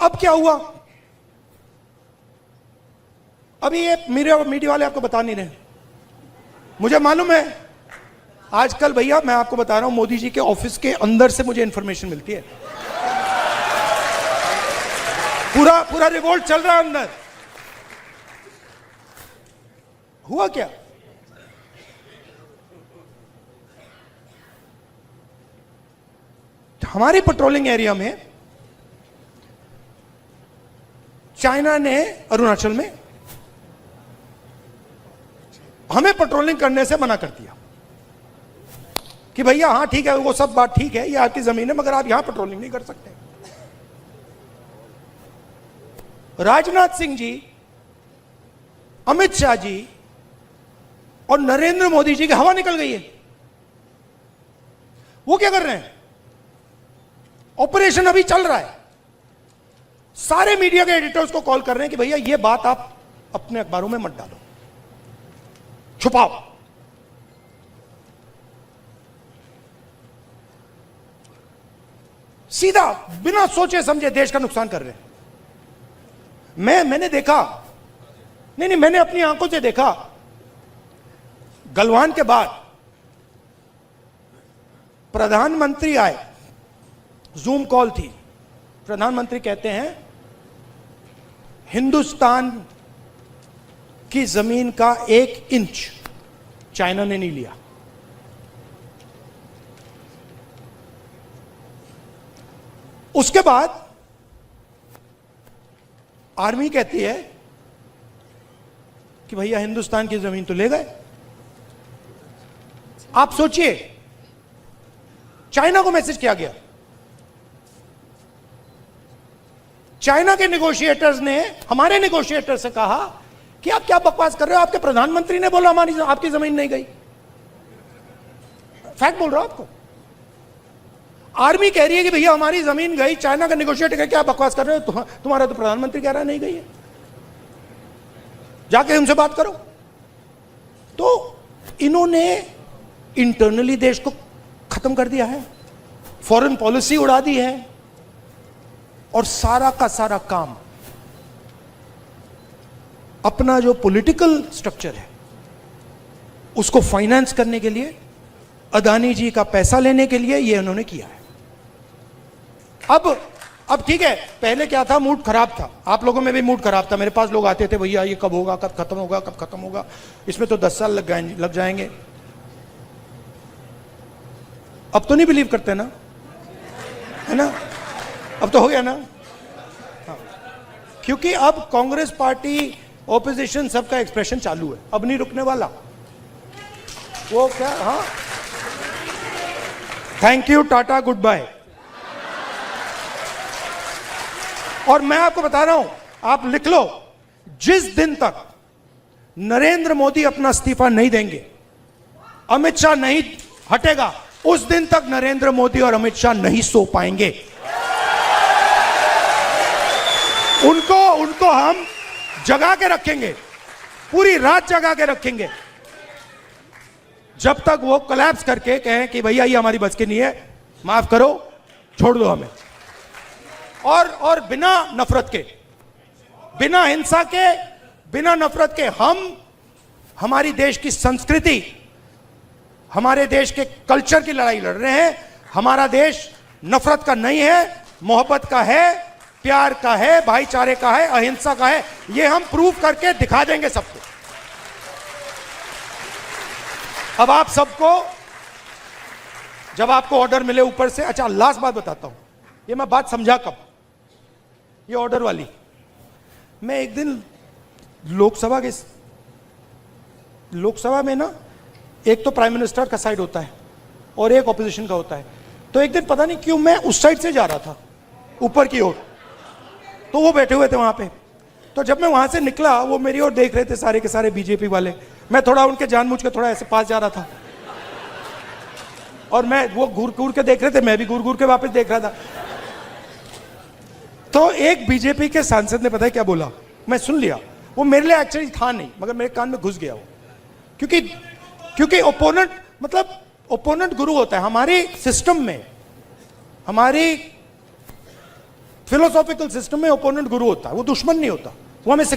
अब क्या हुआ? अभी ये मीडिया वाले आपको बता नहीं रहे, मुझे मालूम है। आजकल भैया मैं आपको बता रहा हूं, मोदी जी के ऑफिस के अंदर से मुझे इंफॉर्मेशन मिलती है। पूरा रिवोल्ट चल रहा है अंदर। हुआ क्या? हमारी पेट्रोलिंग एरिया में चाइना ने अरुणाचल में हमें पेट्रोलिंग करने से मना कर दिया कि भैया हाँ ठीक है, वो सब बात ठीक है, ये आपकी जमीन है, मगर आप यहां पेट्रोलिंग नहीं कर सकते। राजनाथ सिंह जी, अमित शाह जी और नरेंद्र मोदी जी की हवा निकल गई है। वो क्या कर रहे हैं? ऑपरेशन अभी चल रहा है। सारे मीडिया के एडिटर्स को कॉल कर रहे हैं कि भैया ये बात आप अपने अखबारों में मत डालो, छुपाओ। सीधा बिना सोचे समझे देश का नुकसान कर रहे हैं। मैंने देखा, नहीं मैंने अपनी आंखों से देखा, गलवान के बाद प्रधानमंत्री आए, जूम कॉल थी। प्रधानमंत्री कहते हैं हिंदुस्तान की जमीन का 1 इंच चाइना ने नहीं लिया। उसके बाद आर्मी कहती है कि भैया हिंदुस्तान की जमीन तो ले गए। आप सोचिए, चाइना को मैसेज किया गया। चाइना के नेगोशिएटर्स ने हमारे नेगोशिएटर से कहा कि आप क्या बकवास कर रहे हो, आपके प्रधानमंत्री ने बोला हमारी आपकी जमीन नहीं गई। फैक्ट बोल रहा हूं आपको। आर्मी कह रही है कि भैया हमारी जमीन गई, चाइना का नेगोशिएटर कह क्या बकवास कर रहे हो, तुम्हारा तो प्रधानमंत्री कह रहा है नहीं गई है, जाके उनसे बात करो। तो इन्होंने इंटरनली देश को खत्म कर दिया है, फॉरेन पॉलिसी उड़ा दी है, और सारा का सारा काम अपना जो पॉलिटिकल स्ट्रक्चर है उसको फाइनेंस करने के लिए, अदानी जी का पैसा लेने के लिए ये उन्होंने किया है। अब ठीक है, पहले क्या था, मूड खराब था, आप लोगों में भी मूड खराब था। मेरे पास लोग आते थे, भैया ये कब होगा, कब खत्म होगा, कब खत्म होगा, इसमें तो 10 साल लग जाएंगे। अब तो नहीं बिलीव करते ना, है ना? अब तो हो गया ना। हाँ। क्योंकि अब कांग्रेस पार्टी, ऑपोजिशन, सबका एक्सप्रेशन चालू है, अब नहीं रुकने वाला वो क्या। हाँ, thank you, tata, good bye. और मैं आपको बता रहा हूं, आप लिख लो, जिस दिन तक नरेंद्र मोदी अपना इस्तीफा नहीं देंगे, अमित शाह नहीं हटेगा, उस दिन तक नरेंद्र मोदी और अमित शाह नहीं सो पाएंगे। उनको हम जगा के रखेंगे, पूरी रात जगा के रखेंगे, जब तक वो कोलैप्स करके कहें कि भैया ये हमारी बस की नहीं है, माफ करो, छोड़ दो हमें। और बिना नफरत के, बिना हिंसा के, बिना नफरत के हम हमारी देश की संस्कृति, हमारे देश के कल्चर की लड़ाई लड़ रहे हैं। हमारा देश नफरत का नहीं है, मोहब्बत का है, प्यार का है, भाईचारे का है, अहिंसा का है। ये हम प्रूव करके दिखा देंगे सबको। अब आप सबको, जब आपको ऑर्डर मिले ऊपर से, अच्छा लास्ट बात बताता हूं, ये मैं बात समझा कब, ये ऑर्डर वाली। मैं एक दिन लोकसभा में ना, एक तो प्राइम मिनिस्टर का साइड होता है और एक ऑपोजिशन का होता है, तो एक दिन पता नहीं क्यों मैं उस साइड से जा रहा था ऊपर की ओर, तो वो बैठे हुए थे वहां पे। तो जब मैं वहां से निकला, वो मेरी ओर देख रहे थे सारे के सारे बीजेपी वाले। मैं थोड़ा उनके जानबूझ के थोड़ा ऐसे पास जा रहा था, और मैं, वो घूर घूर के देख रहे थे, मैं भी घूर घूर के वापस देख रहा था। तो एक बीजेपी के सांसद ने पता है क्या बोला, मैं सुन लिया, वो मेरे लिए एक्चुअली था नहीं, मगर मेरे कान में घुस गया वो। क्योंकि ओपोनेंट, मतलब ओपोनेंट गुरु होता है हमारे सिस्टम में, हमारी फिलोसॉफिकल सिस्टम में ओपोनेंट गुरु होता है, वो दुश्मन नहीं होता, वो हमें सिखा